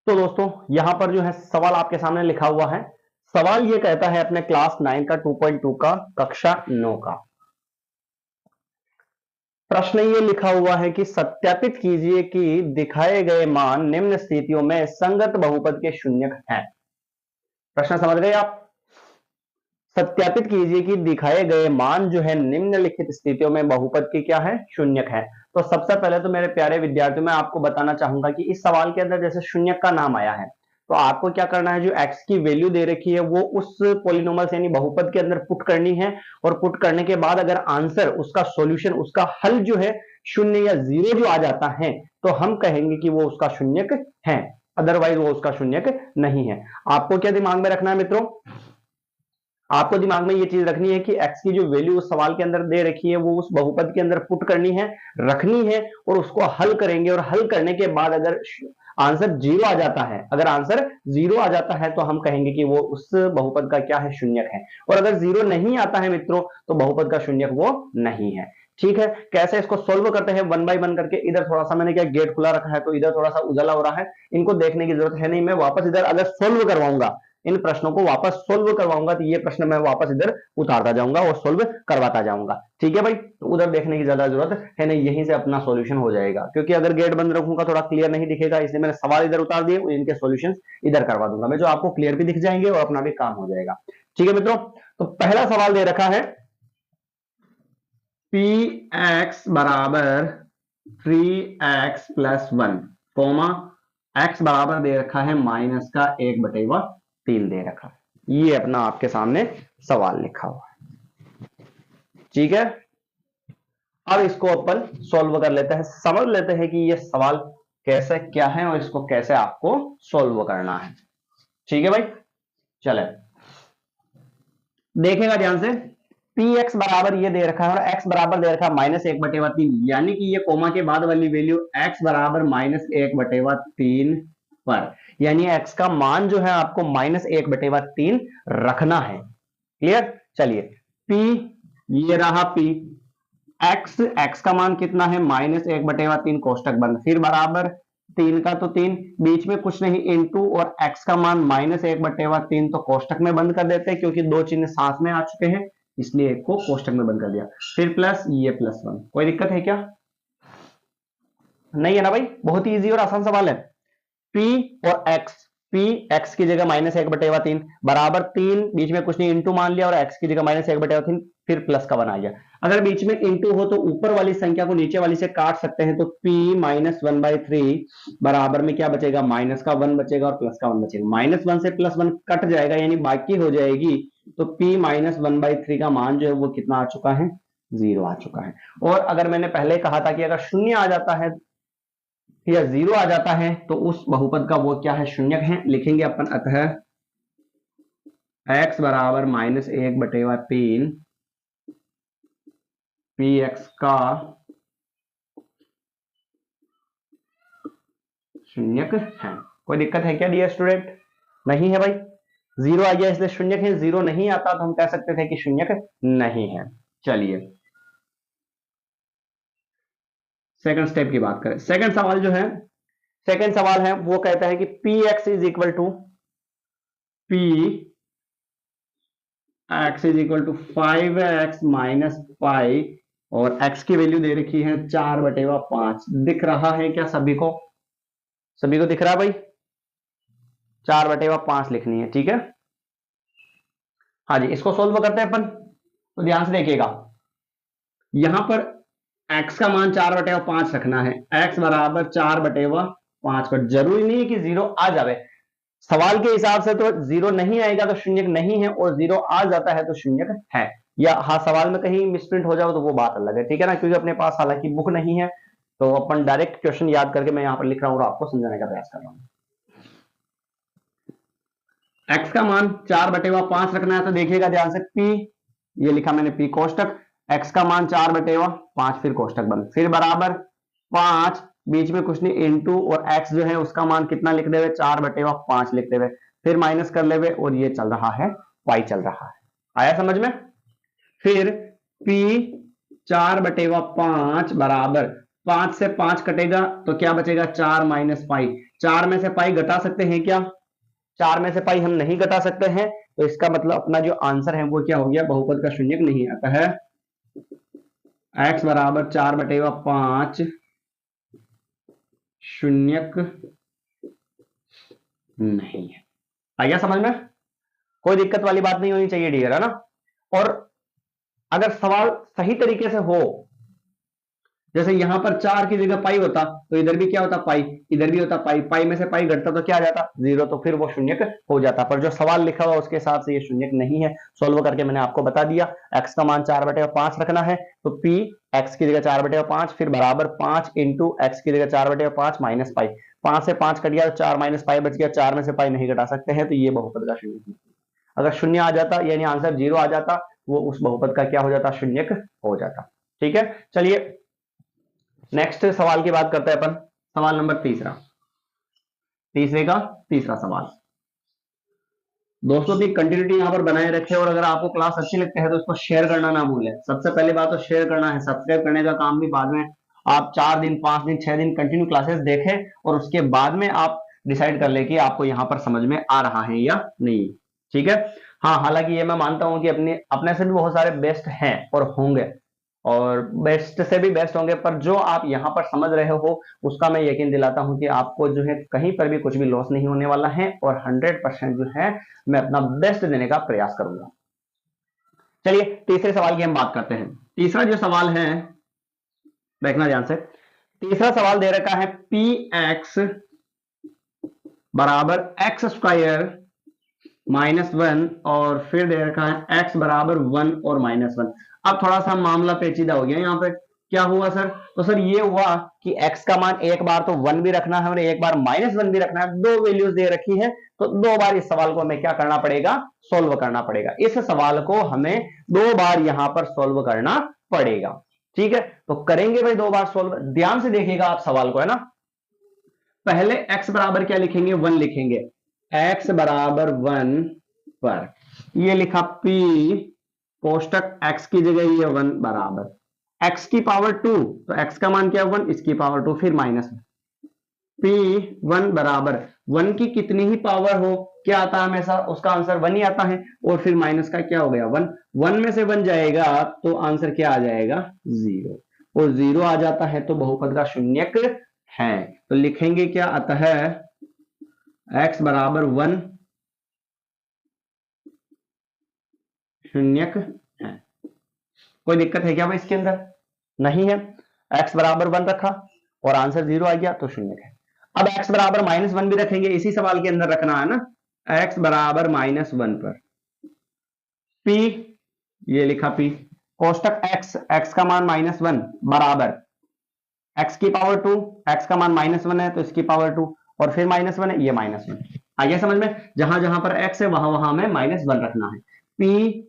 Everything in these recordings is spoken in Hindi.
तो दोस्तों यहां पर जो है सवाल आपके सामने लिखा हुआ है। सवाल ये कहता है अपने क्लास 9 का 2.2 का कक्षा 9 का प्रश्न ये लिखा हुआ है कि सत्यापित कीजिए कि दिखाए गए मान निम्न स्थितियों में संगत बहुपद के शून्यक हैं। प्रश्न समझ गए आप? सत्यापित कीजिए कि दिखाए गए मान जो है निम्नलिखित स्थितियों में बहुपद की क्या है, शून्यक है। तो सबसे पहले तो मेरे प्यारे विद्यार्थियों मैं आपको बताना चाहूंगा कि इस सवाल के अंदर जैसे शून्यक का नाम आया है तो आपको क्या करना है, जो x की वैल्यू दे रखी है वो उस पॉलिनोमियल यानी बहुपद के अंदर पुट करनी है। और पुट करने के बाद अगर आंसर उसका सॉल्यूशन उसका हल जो है शून्य या जीरो जो आ जाता है तो हम कहेंगे कि वो उसका शून्यक है, अदरवाइज वो उसका शून्यक नहीं है। आपको क्या दिमाग में रखना है मित्रों, आपको दिमाग में ये चीज रखनी है कि x की जो वैल्यू उस सवाल के अंदर दे रखी है वो उस बहुपद के अंदर पुट करनी है, रखनी है और उसको हल करेंगे। और हल करने के बाद अगर आंसर जीरो आ जाता है, अगर आंसर जीरो आ जाता है तो हम कहेंगे कि वो उस बहुपद का क्या है, शून्यक है। और अगर जीरो नहीं आता है मित्रों तो बहुपद का शून्यक वो नहीं है। ठीक है, कैसे इसको सोल्व करते हैं वन बाय वन करके। इधर थोड़ा सा मैंने क्या गेट खुला रखा है तो इधर थोड़ा सा उजाला हो रहा है, इनको देखने की जरूरत है नहीं। मैं वापस इधर अगर सोल्व करवाऊंगा, इन प्रश्नों को वापस सोल्व करवाऊंगा तो ये प्रश्न मैं वापस इधर उतारता जाऊंगा और सोल्व करवाता जाऊंगा। ठीक है भाई, तो उधर देखने की ज्यादा जरूरत है नहीं, यहीं से अपना सॉल्यूशन हो जाएगा। क्योंकि अगर गेट बंद रखूंगा थोड़ा क्लियर नहीं दिखेगा, इसलिए मैंने सवाल इधर उतार दिए, इनके सॉल्यूशन इधर करवा दूंगा मैं, जो आपको क्लियर भी दिख जाएंगे और अपना भी काम हो जाएगा। ठीक है मित्रों, तो पहला सवाल दे रखा है पी एक्स बराबर 3x + 1 कोमा x बराबर दे रखा है माइनस का 1/3 दे रखा है। ये अपना आपके सामने सवाल लिखा हुआ है। ठीक है, अब इसको अपन सॉल्व कर लेते हैं, समझ लेते हैं कि ये सवाल कैसे क्या है और इसको कैसे आपको सॉल्व करना है। ठीक है भाई, चले देखेगा ध्यान से। पी एक्स बराबर ये दे रखा है और x बराबर दे रखा है -1/3, यानी कि ये कोमा के बाद वाली वैल्यू x बराबर -1/3 पर, यानी x का मान जो है आपको -1/3 रखना है। क्लियर? चलिए p ये रहा p, x का मान कितना है -1/3 कोष्टक बंद, फिर बराबर 3 का तो 3, बीच में कुछ नहीं इनटू, और x का मान -1/3 तो कोष्टक में बंद कर देते हैं क्योंकि दो चिन्ह साथ में आ चुके हैं, इसलिए एक को कोष्टक में बंद कर दिया। फिर प्लस ये +1, कोई दिक्कत है क्या? नहीं है ना भाई, बहुत ही इजी और आसान सवाल है। p और x, p x की जगह -1/3 बराबर 3, बीच में कुछ नहीं इंटू मान लिया, और x की जगह -1/3 फिर प्लस का बना गया। अगर बीच में इंटू हो तो ऊपर वाली संख्या को नीचे वाली से काट सकते हैं, तो p -1/3 बराबर में क्या बचेगा, माइनस का 1 बचेगा और प्लस का 1 बचेगा। -1 से +1 कट जाएगा यानी बाकी हो जाएगी, तो p -1/3 का मान जो है वो कितना आ चुका है, 0 आ चुका है। और अगर मैंने पहले कहा था कि अगर शून्य आ जाता है या 0 आ जाता है तो उस बहुपद का वो क्या है, शून्यक है। लिखेंगे अपन अतः x बराबर -1/3 px का शून्यक है। कोई दिक्कत है क्या डियर स्टूडेंट? नहीं है भाई, 0 आ गया इसलिए शून्यक है, 0 नहीं आता तो हम कह सकते थे कि शून्यक नहीं है। चलिए सेकंड स्टेप की बात करें। सेकंड सवाल जो है, सेकंड सवाल है वो कहता है कि px is equal to p x is equal to 5x minus pi, और x की वैल्यू दे रखी है 4/5। दिख रहा है क्या सभी को? सभी को दिख रहा है भाई? 4/5 लिखनी है, ठीक है। हाँ जी, इसको सोल्व करते हैं अपन, तो ध्यान से देखिएगा। यहां पर x का मान 4/5 रखना है, x बराबर 4/5 पर। जरूरी नहीं है कि 0 आ जाए, सवाल के हिसाब से तो 0 नहीं आएगा तो शून्यक नहीं है, और 0 आ जाता है तो शून्यक है। या हाँ, सवाल में कहीं मिसप्रिंट हो जाओ तो वो बात अलग है, ठीक है ना, क्योंकि अपने पास हालांकि बुक नहीं है तो अपन डायरेक्ट क्वेश्चन याद करके मैं यहां पर लिख रहा हूं और आपको समझाने का प्रयास कर रहा हूं। x का मान 4/5 रखना है, तो देखिएगा ध्यान से, p ये लिखा मैंने p कोष्टक, x का मान 4/5 फिर कोष्टक बंद, फिर बराबर 5, बीच में कुछ नहीं इंटू, और x जो है उसका मान कितना लिख देवे, 4/5 लिख देवे, फिर माइनस कर लेवे, और ये चल रहा है y चल रहा है। आया समझ में? फिर p 4/5 बराबर, 5 से 5 कटेगा तो क्या बचेगा 4 माइनस पाई। 4 में से पाई घटा सकते हैं क्या? 4 में से पाई हम नहीं घटा सकते हैं, तो इसका मतलब अपना जो आंसर है वो क्या हो गया, बहुपद का शून्यक नहीं आता है। x बराबर 4/5 शून्यक नहीं है। आ गया समझ में? कोई दिक्कत वाली बात नहीं होनी चाहिए डियर, है ना। और अगर सवाल सही तरीके से हो, जैसे यहां पर 4 की जगह पाई होता तो इधर भी क्या होता पाई, इधर भी होता पाई, पाई में से पाई घटता तो क्या आ जाता 0, तो फिर वो शून्यक हो जाता। पर जो सवाल लिखा हुआ उसके हिसाब से ये शून्यक नहीं है। सोल्व करके मैंने आपको बता दिया, x का मान 4/5 रखना है, तो p x की जगह 4/5 फिर बराबर 5 इंटू एक्स की जगह 4/5 माइनस पाई। 5 से 5 कट गया तो 4 माइनस पाई बच गया, 4 में से पाई नहीं घटा सकते हैं, तो ये बहुपद का शून्यक नहीं। अगर शून्य आ जाता यानी आंसर 0 आ जाता, वो उस बहुपद का क्या हो जाता, शून्यक हो जाता। ठीक है, चलिए नेक्स्ट सवाल की बात करते हैं अपन। सवाल नंबर तीसरा, तीसरे का तीसरा सवाल। दोस्तों अपनी कंटिन्यूटी यहां पर बनाए रखें, और अगर आपको क्लास अच्छी लगती है तो इसको शेयर करना ना भूलें। सबसे पहले बात तो शेयर करना है, सब्सक्राइब करने का काम भी बाद में। आप 4 दिन 5 दिन 6 दिन कंटिन्यू क्लासेस देखें और उसके बाद में आप डिसाइड कर ले कि आपको यहां पर समझ में आ रहा है या नहीं। ठीक है, हाँ हालांकि ये मैं मानता हूं कि अपने से भी बहुत सारे बेस्ट हैं और होंगे, और बेस्ट से भी बेस्ट होंगे, पर जो आप यहां पर समझ रहे हो उसका मैं यकीन दिलाता हूं कि आपको जो है कहीं पर भी कुछ भी लॉस नहीं होने वाला है, और 100% जो है मैं अपना बेस्ट देने का प्रयास करूंगा। चलिए तीसरे सवाल की हम बात करते हैं। तीसरा जो सवाल है, देखना ध्यान से। तीसरा सवाल दे रखा है पी एक्स बराबर एक्स स्क्वायर -1, और फिर दे रखा है x बराबर 1 और -1। अब थोड़ा सा मामला पेचीदा हो गया। यहाँ पे क्या हुआ सर, तो सर ये हुआ कि x का मान एक बार तो 1 भी रखना है और एक बार -1 भी रखना है, दो वैल्यूज दे रखी है, तो दो बार इस सवाल को हमें क्या करना पड़ेगा, सोल्व करना पड़ेगा। इस सवाल को हमें दो बार यहां पर सोल्व करना पड़ेगा। ठीक है, तो करेंगे भाई दो बार सोल्व। ध्यान से देखिएगा आप सवाल को, है ना। पहले x बराबर क्या लिखेंगे, 1 लिखेंगे। x बराबर 1 पर ये लिखा p कोष्टक x की जगह ये 1 बराबर x की पावर 2, तो x का मान क्या है 1, इसकी पावर 2 फिर -1। p1 बराबर 1 की कितनी ही पावर हो क्या आता है हमेशा, उसका आंसर 1 ही आता है, और फिर माइनस का क्या हो गया 1, 1 में से 1 जाएगा तो आंसर क्या आ जाएगा 0, और 0 आ जाता है तो बहुपद का शून्यक है। तो लिखेंगे क्या, अतः x बराबर 1 शून्यक है। कोई दिक्कत है क्या भाई इसके अंदर? नहीं है। x बराबर 1 रखा और आंसर 0 आ गया तो शून्यक है। अब x बराबर -1 भी रखेंगे, इसी सवाल के अंदर रखना है ना। x बराबर -1 पर p, ये लिखा p कोष्टक x का मान -1 बराबर x की पावर 2, x का मान -1 है तो इसकी पावर 2, और फिर -1 है, ये -1। आ गया समझ में? जहां जहां पर x है वहां वहां में -1 रखना है। p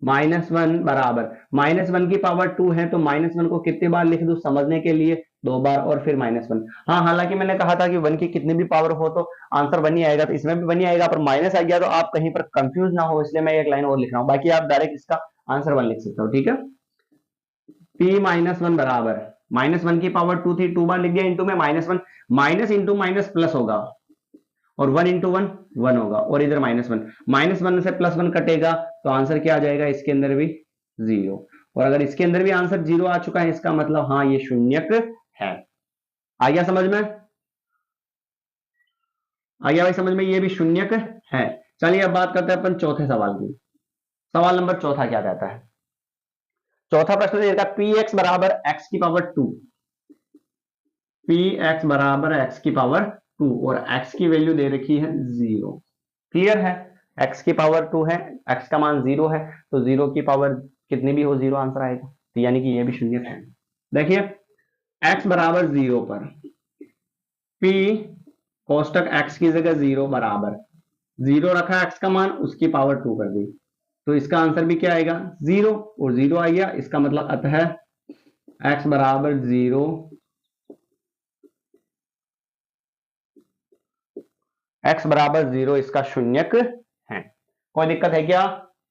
-1 बराबर -1 की पावर 2 है, तो -1 को कितनी बार लिख दूं समझने के लिए, दो बार, और फिर -1। हाँ हालांकि मैंने कहा था कि 1 की कितनी भी पावर हो तो आंसर 1 ही आएगा, तो इसमें भी 1 ही आएगा, पर माइनस आ गया तो आप कहीं पर कंफ्यूज ना हो, इसलिए मैं एक लाइन और लिख रहा हूं, बाकी आप डायरेक्ट इसका आंसर 1 लिख सकते हो। ठीक है, p -1 बराबर -1 की पावर 2 थी, 2 बार लिख दिया, इंटू में -1, माइनस इंटू माइनस प्लस होगा, और 1 इंटू 1 1 होगा, और इधर -1, -1 से +1 कटेगा तो आंसर क्या आ जाएगा इसके अंदर भी 0, और अगर इसके अंदर भी आंसर 0 आ चुका है इसका मतलब हाँ ये शून्यक है। आ गया समझ में? आ गया भाई समझ में, ये भी शून्यक है। चलिए अब बात करते हैं अपन चौथे सवाल की। सवाल नंबर चौथा क्या कहता है? चौथा प्रश्न देता है पी एक्स बराबर एक्स की पावर 2, पी एक्स बराबर एक्स की पावर 2, और x की वैल्यू दे रखी है 0। क्लियर है, x की पावर 2 है, x का मान 0 है, तो 0 की पावर कितनी भी हो 0 आंसर आएगा, तो यानी कि ये भी शून्य है। देखिए x बराबर 0 पर p कोष्टक x की जगह 0 बराबर 0 रखा, x का मान उसकी पावर 2 कर दी, तो इसका आंसर भी क्या आएगा 0, और 0 आ गया, इसका मतलब अतः x बराबर 0, x बराबर 0 इसका शून्यक है। कोई दिक्कत है क्या?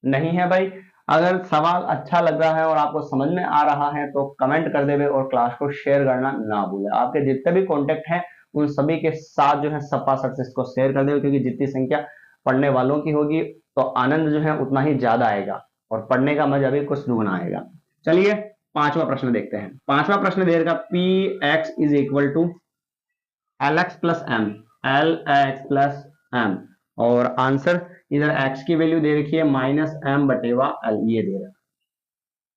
नहीं है भाई। अगर सवाल अच्छा लग रहा है और आपको समझ में आ रहा है तो कमेंट कर देवे और क्लास को शेयर करना ना भूलें। आपके जितने भी कॉन्टेक्ट हैं उन सभी के साथ जो है सपा सक्सेस को शेयर कर देवे, क्योंकि जितनी संख्या पढ़ने वालों की होगी तो आनंद जो है उतना ही ज्यादा आएगा और पढ़ने का मजा भी कुछ दुगना आएगा। चलिए पांचवा प्रश्न देखते हैं। पांचवा प्रश्न दे रखा P X is equal to L X plus M, L X plus M, और आंसर इधर x की वैल्यू दे रखी है माइनस एम बटेवा एल, ये दे रहा है।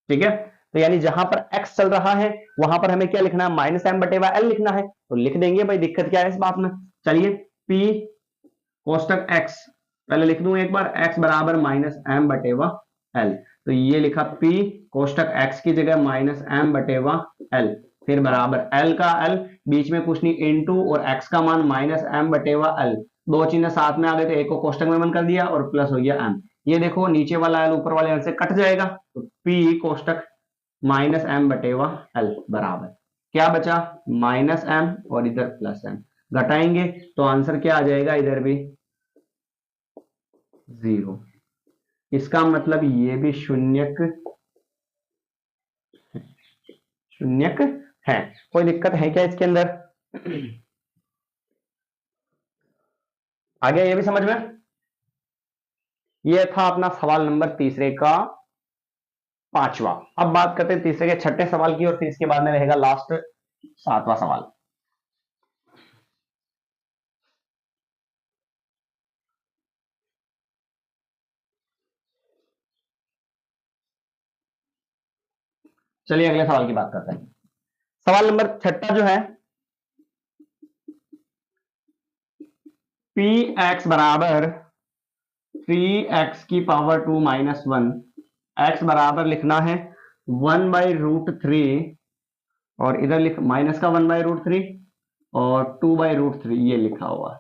ठीक है, तो यानी जहां पर x चल रहा है वहां पर हमें क्या लिखना है, माइनस एम बटेवा एल लिखना है, तो लिख देंगे भाई, दिक्कत क्या है इस बात में। चलिए p कोष्टक x पहले लिख दूं एक बार, x बराबर माइनस एम बटेवा एल, तो ये लिखा p कोष्टक x की जगह माइनस एम बटेवा एल, फिर बराबर l का l, बीच में कुछ नहीं, इनटू और x का मान माइनस एम बटेवा एल, दो चिन्ह साथ में आ गए तो एक को कोष्टक में बंद कर दिया और प्लस हो गया m। ये देखो नीचे वाला l ऊपर वाले l से कट जाएगा, तो p कोष्टक माइनस एम बटेवा एल बराबर क्या बचा, माइनस एम और इधर प्लस एम, घटाएंगे तो आंसर क्या आ जाएगा, इधर भी 0। इसका मतलब ये भी शून्यक शून्यक है। कोई दिक्कत है क्या इसके अंदर? आ गया ये भी समझ में? ये था अपना सवाल नंबर तीसरे का पांचवा। अब बात करते हैं तीसरे के छठे सवाल की, और फिर इसके बाद में रहेगा लास्ट सातवां सवाल। चलिए अगले सवाल की बात करते हैं। सवाल नंबर छठा जो है, पी एक्स बराबर 3x की पावर 2 माइनस 1, एक्स बराबर लिखना है 1/√3, और इधर लिख माइनस का 1/√3 और 2/√3, ये लिखा हुआ है।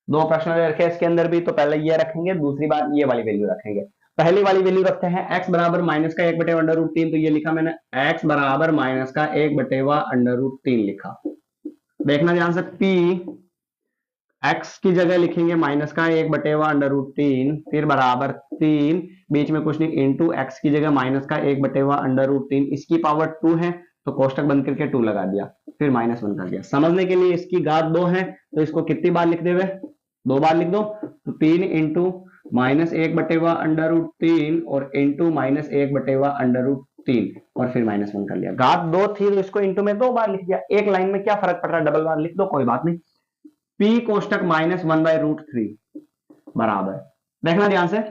दो प्रश्न रखे इसके अंदर भी, तो पहले ये रखेंगे, दूसरी बार ये वाली वैल्यू रखेंगे। पहली वाली वैल्यू रखते हैं x बराबर माइनस का 1/√3, तो ये लिखा मैंने x बराबर माइनस का 1/√3 लिखा। देखना ध्यान से, p x की जगह लिखेंगे माइनस का 1/√3, फिर बराबर 3, बीच में कुछ नहीं, इंटू एक्स की जगह माइनस का 1/√3, इसकी पावर 2 है तो कोष्टक बंद करके 2 लगा दिया, फिर -1 कर दिया। समझने के लिए इसकी घात 2 है तो इसको कितनी बार लिख देवे, 2 बार लिख दो, तो 3 इंटू -1/√3 और इंटू -1/√3 और फिर -1 कर लिया। घात 2 थी तो इसको इंटू में 2 बार लिख दिया। एक लाइन में क्या फर्क पड़ रहा है, डबल बार लिख दो, कोई बात नहीं। p कोष्टक -1/√3 बराबर, देखना ध्यान से,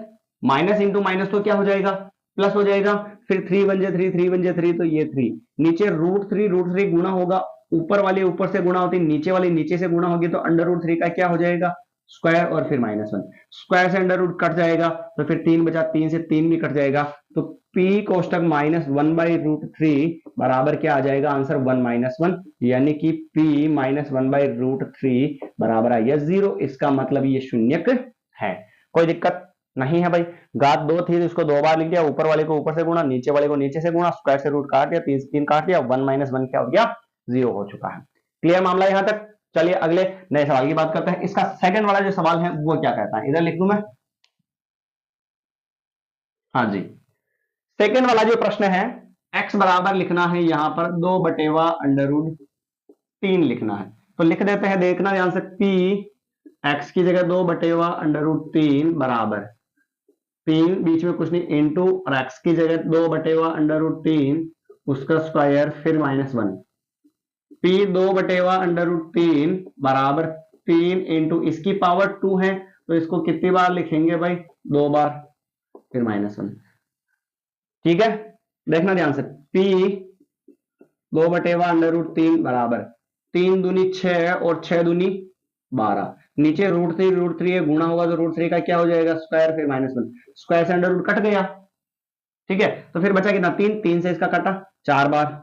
माइनस इंटू माइनस तो क्या हो जाएगा, प्लस हो जाएगा, फिर 3 बन जाए 3, 3 बन जाए 3, तो ये 3, नीचे √3 गुना होगा, ऊपर वाले ऊपर से गुणा होती, नीचे वाली नीचे से गुणा होगी, तो √3 का क्या हो जाएगा, स्क्वायर, और फिर -1, स्क्वायर से अंडर रूट कट जाएगा, तो फिर 3 बचा, 3 से 3 भी कट जाएगा, तो p कोष्टक -1/√3 बराबर क्या आ जाएगा, आंसर 1 - 1, यानी कि p -1/√3 बराबर आ गया 0। इसका मतलब ये शून्यक है। कोई दिक्कत नहीं है भाई। घात 2 थी तो इसको 2 बार लिख दिया, ऊपर वाले को ऊपर से गुणा, नीचे वाले को नीचे से गुणा, स्क्वायर से रूट काट दिया, 3 से 3 काट दिया, 1 - 1 क्या हो गया, 0 हो चुका है। क्लियर मामला यहां तक? चलिए अगले नए सवाल की बात करते हैं। इसका सेकंड वाला जो सवाल है वो क्या कहता है, इधर लिख दूं मैं, हाँ जी, सेकंड वाला जो प्रश्न है, x बराबर लिखना है यहां पर 2/√3 लिखना है, तो लिख देते हैं। देखना ध्यान से, p x की जगह 2/√3 बराबर 3, बीच में कुछ नहीं, इंटू और x की जगह 2/√3 उसका स्क्वायर, फिर -1, p 2/√3 बराबर 3 इंटू इसकी पावर 2 है तो इसको कितनी बार लिखेंगे भाई, 2 बार, फिर -1। ठीक है, देखना ध्यान से, p 2/√3 बराबर 3 दूनी 6 और 6 दूनी 12, नीचे √3 है, गुणा होगा तो √3 का क्या हो जाएगा, स्क्वायर, फिर -1, स्क्वायर से अंडर रूट कट गया। ठीक है, तो फिर बचा कितना, 3, 3 से इसका कटा 4 बार,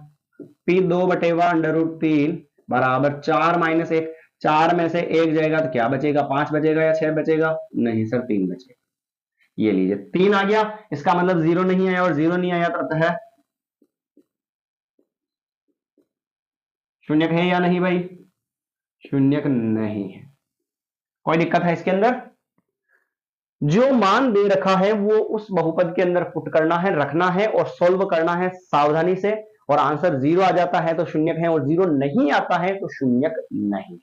p 2/√3 बराबर 4 - 1, 4 में से 1 जाएगा तो क्या बचेगा, 5 बचेगा या 6 बचेगा, नहीं सर 3 बचेगा। ये लीजिए 3 आ गया, इसका मतलब 0 नहीं आया, और 0 नहीं आया तो अर्थ है शून्यक है या नहीं भाई, शून्यक नहीं है। कोई दिक्कत है इसके अंदर? जो मान दे रखा है वो उस बहुपद के अंदर पुट करना है, रखना है और सॉल्व करना है सावधानी से, और आंसर 0 आ जाता है तो शून्यक है, और 0 नहीं आता है तो शून्यक नहीं।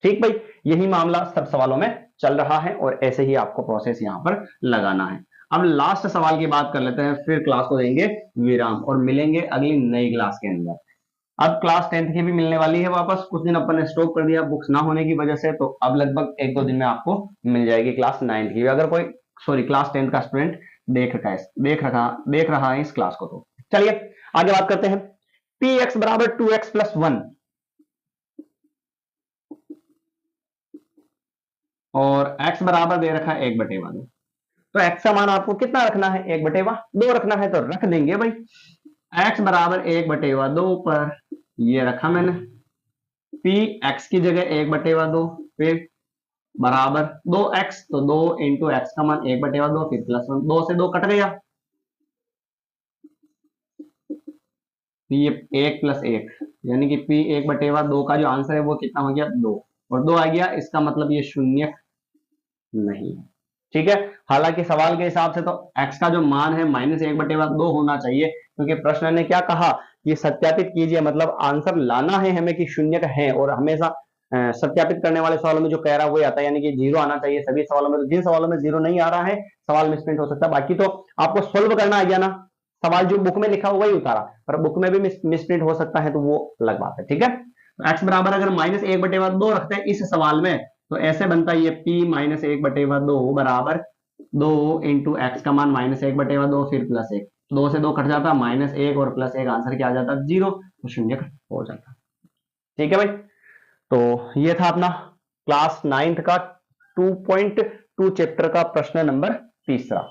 ठीक भाई, यही मामला सब सवालों में चल रहा है और ऐसे ही आपको प्रोसेस यहां पर लगाना है। अब लास्ट सवाल की बात कर लेते हैं, फिर क्लास को देंगे विराम और मिलेंगे अगली नई क्लास के अंदर। अब क्लास 10th की भी मिलने वाली है वापस, कुछ दिन अपन ने स्टॉप कर दिया बुक्स ना होने की वजह से, तो अब लगभग 1-2 दिन में आपको मिल जाएगी क्लास 9th की। अगर कोई क्लास 10th का स्टूडेंट देख रहा है इस क्लास को, तो चलिए आगे बात करते हैं। पी एक्स बराबर 2x प्लस 1 और x बराबर दे रखा है 1/2, तो x का मान आपको कितना रखना है, 1/2 रखना है, तो रख देंगे भाई। x बराबर 1/2 पर ये रखा मैंने, p x की जगह 1/2, फिर बराबर 2x, तो 2 इंटू एक्स का मान 1/2, फिर प्लस 1, 2 से 2 कट गया, ये 1 प्लस 1 यानी कि p 1/2 का जो आंसर है वो कितना हो गया, 2, और 2 आ गया, इसका मतलब ये शून्य नहीं है। ठीक है, हालांकि सवाल के हिसाब से तो x का जो मान है -1/2 होना चाहिए, क्योंकि प्रश्न ने क्या कहा, ये सत्यापित कीजिए, मतलब आंसर लाना है हमें कि शून्य का है, और हमेशा सत्यापित करने वाले सवालों में जो कह रहा है वही आता है, यानी कि 0 आना चाहिए सभी सवालों में। तो जिन सवालों में 0 नहीं आ रहा है सवाल मिसप्रिंट हो सकता है, बाकी तो आपको सोल्व करना आ गया ना, सवाल जो बुक में लिखा हुआ वही उतारा, पर बुक में भी मिसप्रिंट हो सकता है, तो वो अलग बात है। ठीक है, तो x बराबर अगर -1/2 रखते हैं इस सवाल में, तो ऐसे बनता है ये p -1/2 बराबर 2 इंटू एक्स का मान -1/2, फिर प्लस 1, 2 से 2 कट जाता, -1 और प्लस 1, आंसर क्या आ जाता, 0, तो शून्य हो जाता। ठीक है भाई, तो ये था अपना क्लास 9th का 2.2 चैप्टर का प्रश्न नंबर 3।